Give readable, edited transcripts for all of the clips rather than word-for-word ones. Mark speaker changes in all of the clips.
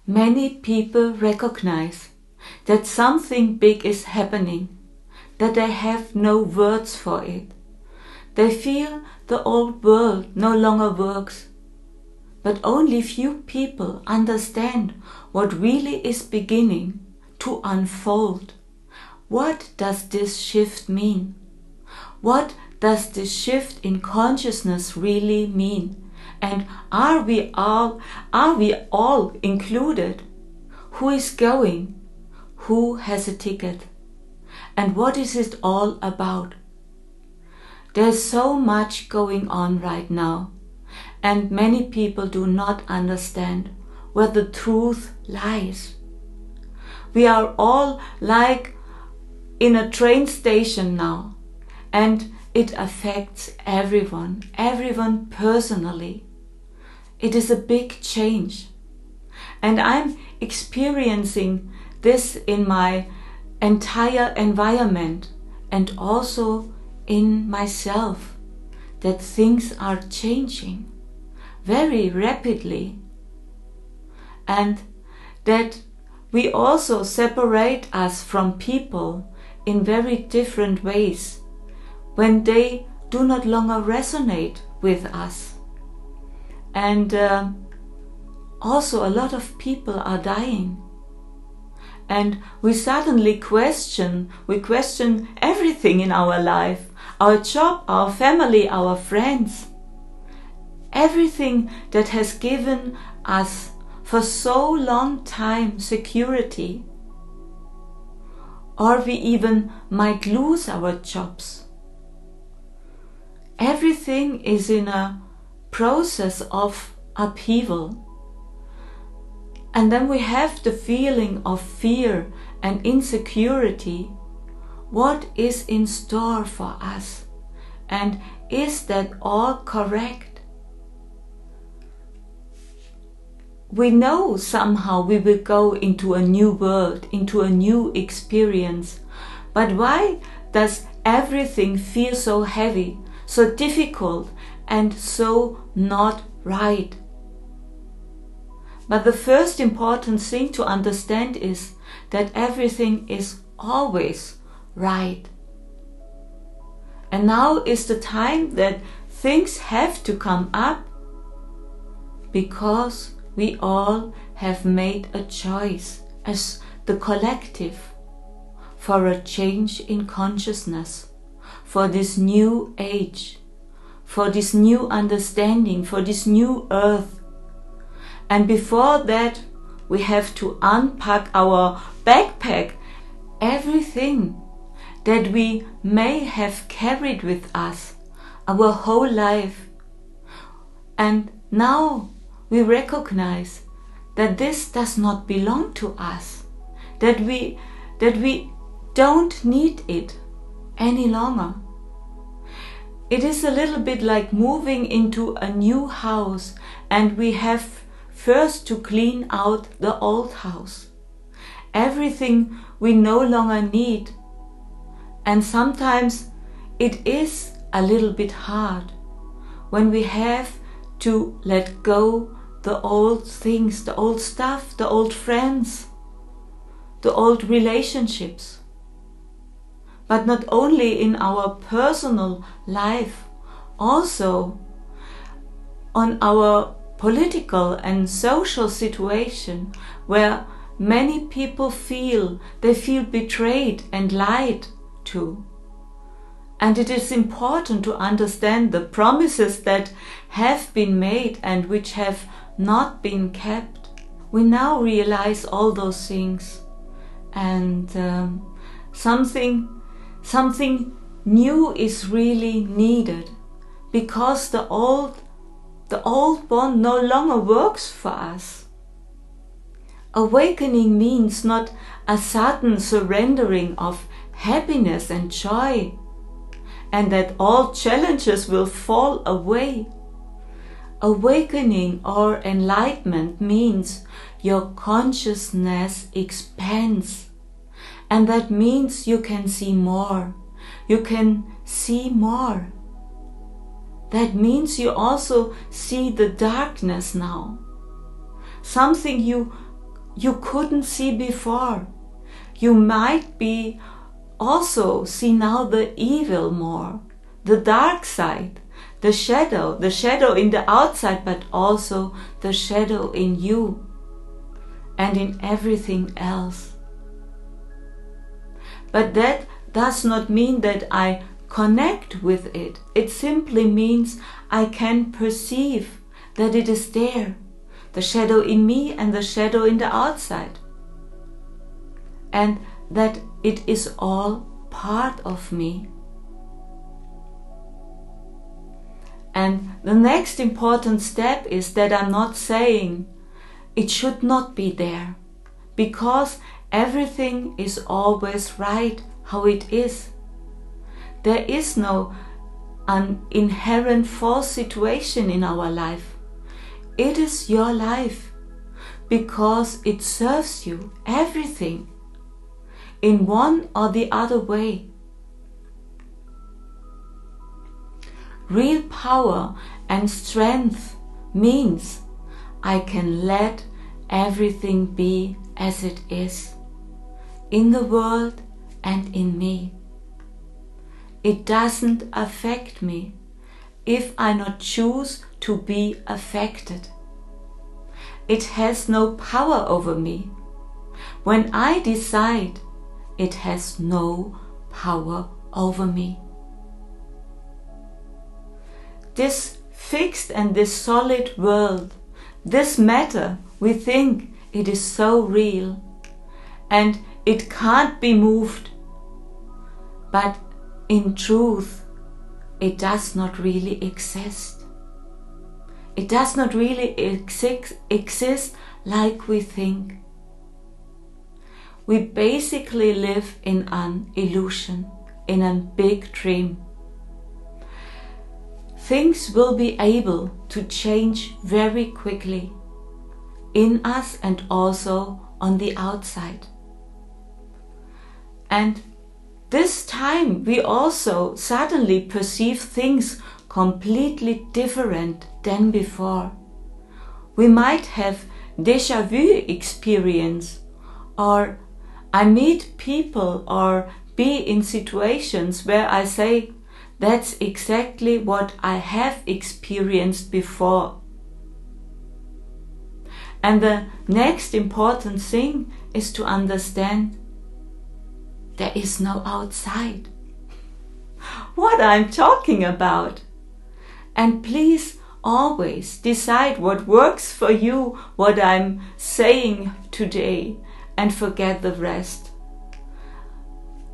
Speaker 1: Many people recognize that something big is happening, that they have no words for it. They feel the old world no longer works. But only few people understand what really is beginning to unfold. What does this shift mean? What does this shift in consciousness really mean? And are we all included? Who is going? Who has a ticket? And what is it all about? There's so much going on right now, and many people do not understand where the truth lies. We are all like in a train station now, and it affects everyone personally. It is a big change, and I'm experiencing this in my entire environment and also in myself, that things are changing very rapidly, and that we also separate us from people in very different ways when they do not longer resonate with us. And also a lot of people are dying, and we suddenly question everything in our life, our job, our family, our friends, everything that has given us for so long time security. Or we even might lose our jobs. Everything is in a process of upheaval. And then we have the feeling of fear and insecurity. What is in store for us? And is that all correct? We know somehow we will go into a new world, into a new experience. But why does everything feel so heavy, so difficult, and so not right? But the first important thing to understand is that everything is always right. And now is the time that things have to come up, because we all have made a choice as the collective for a change in consciousness, for this new age, for this new understanding, for this new earth. And before that, we have to unpack our backpack, everything that we may have carried with us our whole life. And now we recognize that this does not belong to us, that we don't need it any longer. It is a little bit like moving into a new house, and we have first to clean out the old house. Everything we no longer need. And sometimes it is a little bit hard when we have to let go the old things, the old stuff, the old friends, the old relationships. But not only in our personal life, also on our political and social situation, where many people feel betrayed and lied to. And it is important to understand the promises that have been made and which have not been kept. We now realize all those things, and something new is really needed, because the old one no longer works for us. Awakening means not a sudden surrendering of happiness and joy, and that all challenges will fall away. Awakening or enlightenment means your consciousness expands, and that means you can see more. You can see more. That means you also see the darkness now. Something you you couldn't see before. You might be also see now the evil more, the dark side, the shadow in the outside, but also the shadow in you and in everything else. But that does not mean that I connect with it. It simply means I can perceive that it is there, the shadow in me and the shadow in the outside, and that it is all part of me. And the next important step is that I'm not saying it should not be there, because everything is always right how it is. There is no an inherent false situation in our life. It is your life because it serves you, everything, in one or the other way. Real power and strength means I can let everything be as it is, in the world and in me. It doesn't affect me if I not choose to be affected. It has no power over me. When I decide, it has no power over me. This fixed and this solid world, this matter, we think it is so real and it can't be moved. But in truth, it does not really exist. It does not really exist like we think. We basically live in an illusion, in a big dream. Things will be able to change very quickly in us and also on the outside. And this time we also suddenly perceive things completely different than before. We might have déjà vu experience, or I meet people or be in situations where I say, that's exactly what I have experienced before. And the next important thing is to understand there is no outside. What I'm talking about. And please always decide what works for you, what I'm saying today, and forget the rest.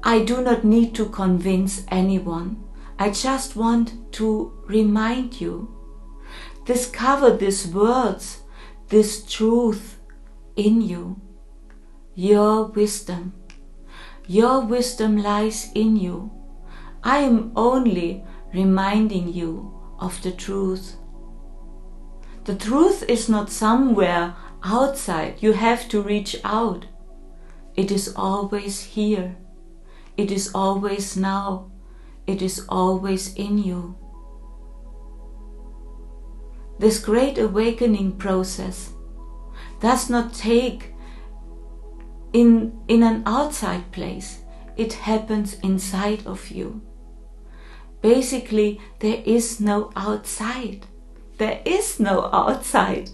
Speaker 1: I do not need to convince anyone. I just want to remind you. Discover these words, this truth in you. Your wisdom. Your wisdom lies in you. I am only reminding you of the truth. The truth is not somewhere outside. You have to reach out. It is always here. It is always now. It is always in you. This great awakening process does not take in an outside place. It happens inside of you. Basically, there is no outside. There is no outside.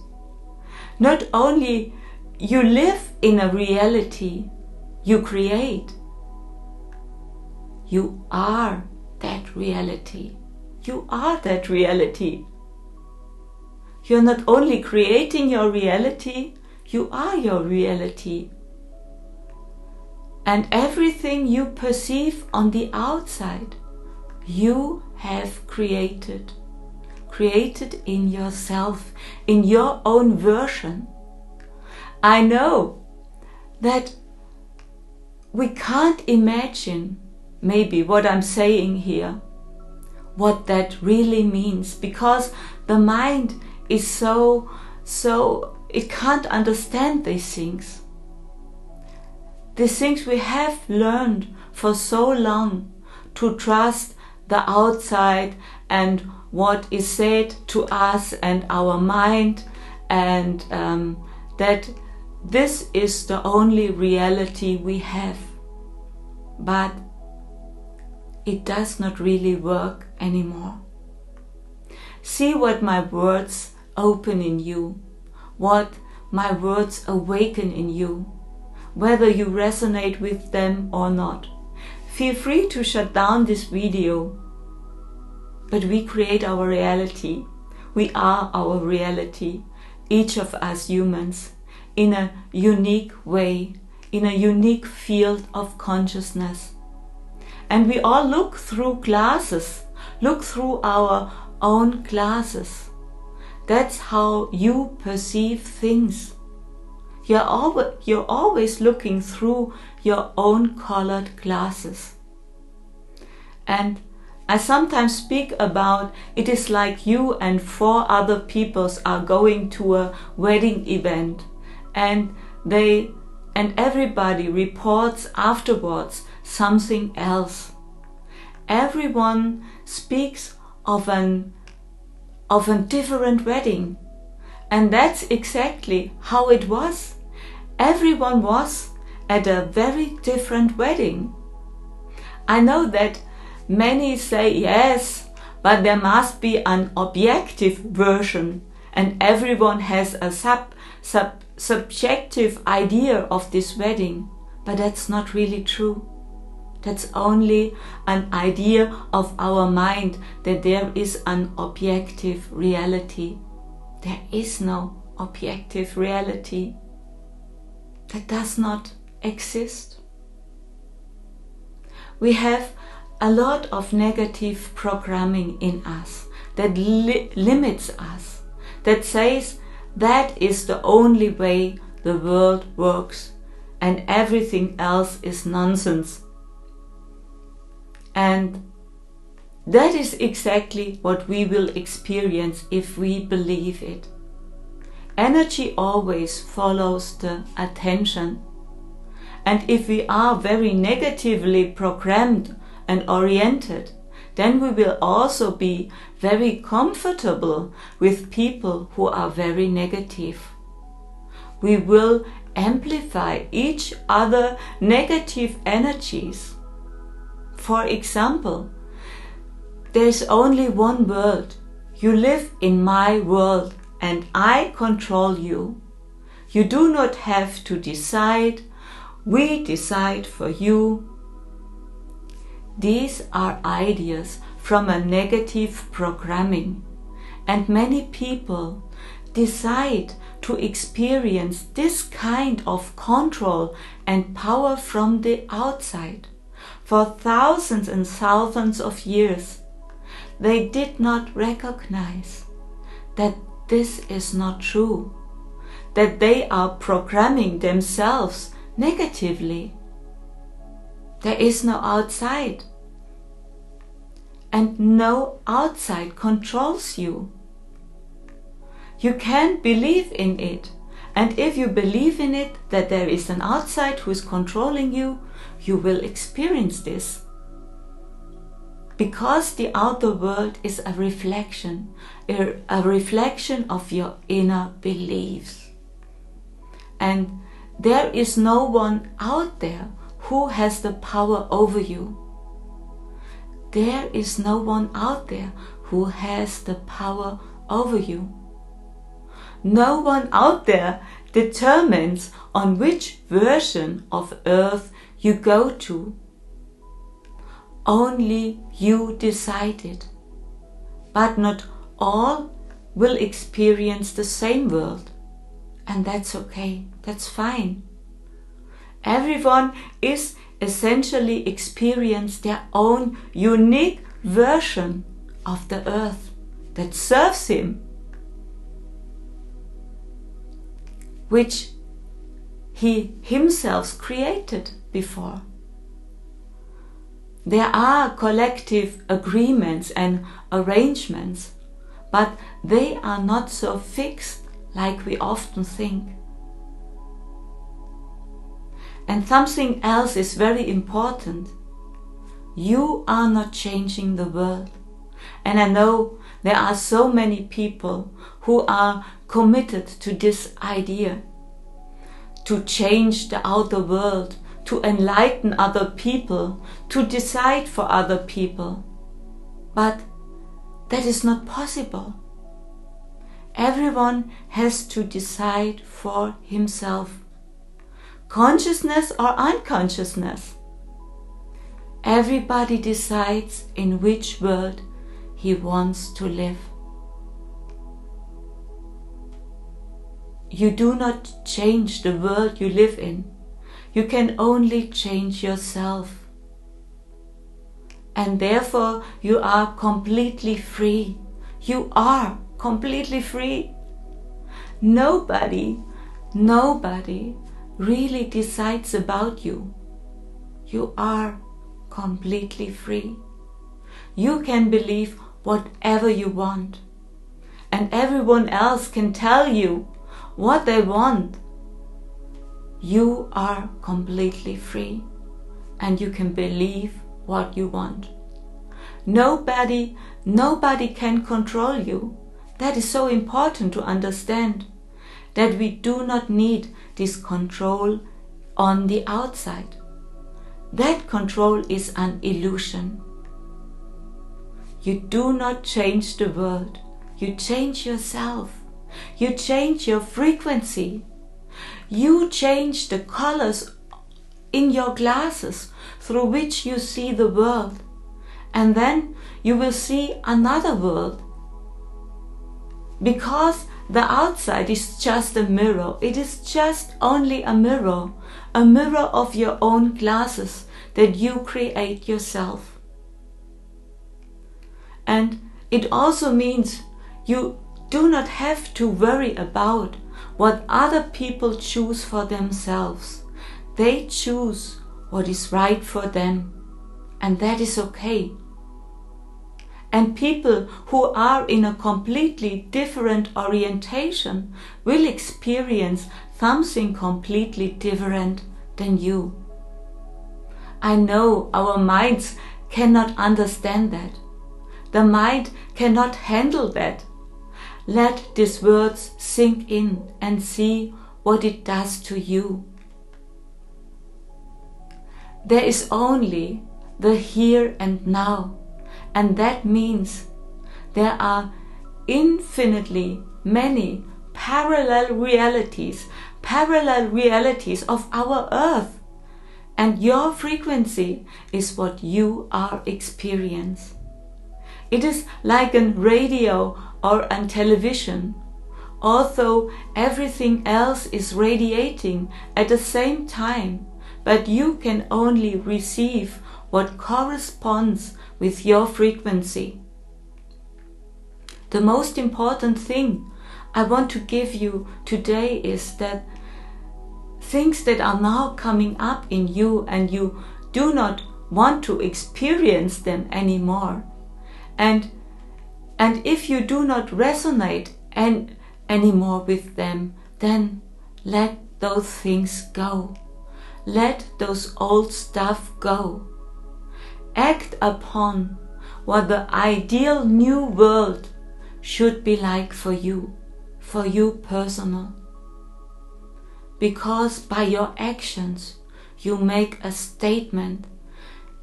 Speaker 1: Not only you live in a reality you create, you are that reality. You are that reality. You're not only creating your reality, you are your reality. And everything you perceive on the outside, you have created. Created in yourself, in your own version. I know that we can't imagine maybe what I'm saying here, what that really means, because the mind is so it can't understand these things. These things we have learned for so long to trust the outside and what is said to us and our mind, and that this is the only reality we have. But it does not really work anymore. See what my words open in you, what my words awaken in you, whether you resonate with them or not. Feel free to shut down this video, but we create our reality. We are our reality, each of us humans, in a unique way, in a unique field of consciousness. And we all look through glasses, look through our own glasses. That's how you perceive things. You're always looking through your own colored glasses. And I sometimes speak about it is like you and 4 other peoples are going to a wedding event, and everybody reports afterwards something else. Everyone speaks of a different wedding, and that's exactly how it was. Everyone was at a very different wedding. I know that many say yes, but there must be an objective version, and everyone has a subjective idea of this wedding, but that's not really true. That's only an idea of our mind that there is an objective reality. There is no objective reality. That does not exist. We have a lot of negative programming in us that limits us, that says that is the only way the world works and everything else is nonsense. And that is exactly what we will experience if we believe it. Energy always follows the attention. And if we are very negatively programmed and oriented, then we will also be very comfortable with people who are very negative. We will amplify each other negative energies. For example, there's only one world. You live in my world and I control you. You do not have to decide. We decide for you. These are ideas from a negative programming, and many people decide to experience this kind of control and power from the outside. For thousands and thousands of years, they did not recognize that this is not true, that they are programming themselves negatively. There is no outside, and no outside controls you. You can believe in it, and if you believe in it, that there is an outside who is controlling you, you will experience this. Because the outer world is a reflection of your inner beliefs. And there is no one out there who has the power over you. There is no one out there who has the power over you. No one out there determines on which version of Earth you go to. Only you decide it. But not all will experience the same world. And that's okay, that's fine. Everyone is essentially experience their own unique version of the earth that serves him, which he himself created before. There are collective agreements and arrangements, but they are not so fixed like we often think. And something else is very important. You are not changing the world. And I know there are so many people who are committed to this idea, to change the outer world, to enlighten other people, to decide for other people. But that is not possible. Everyone has to decide for himself. Consciousness or unconsciousness. Everybody decides in which world he wants to live. You do not change the world you live in. You can only change yourself. And therefore you are completely free. You are completely free. Nobody really decides about you. You are completely free. You can believe whatever you want. And everyone else can tell you what they want. You are completely free. And you can believe what you want. Nobody can control you. That is so important to understand, that we do not need this control on the outside. That control is an illusion. You do not change the world. You change yourself. You change your frequency. You change the colors in your glasses through which you see the world. And then you will see another world. Because the outside is just a mirror. It is just only a mirror of your own glasses that you create yourself. And it also means you do not have to worry about what other people choose for themselves. They choose what is right for them, and that is okay. And people who are in a completely different orientation will experience something completely different than you. I know our minds cannot understand that. The mind cannot handle that. Let these words sink in and see what it does to you. There is only the here and now. And that means there are infinitely many parallel realities of our earth. And your frequency is what you are experiencing. It is like a radio or a television. Although everything else is radiating at the same time, but you can only receive what corresponds with your frequency. The most important thing I want to give you today is that things that are now coming up in you and you do not want to experience them anymore. And if you do not resonate anymore with them, then let those things go. Let those old stuff go. Act upon what the ideal new world should be like for you personal. Because by your actions you make a statement,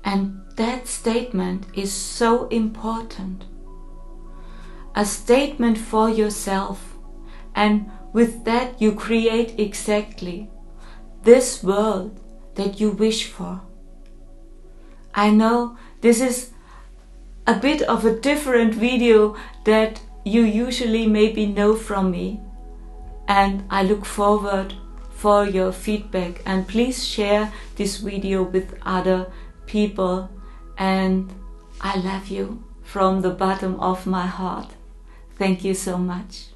Speaker 1: and that statement is so important. A statement for yourself, and with that you create exactly this world that you wish for. I know this is a bit of a different video that you usually maybe know from me, and I look forward for your feedback, and please share this video with other people, and I love you from the bottom of my heart. Thank you so much.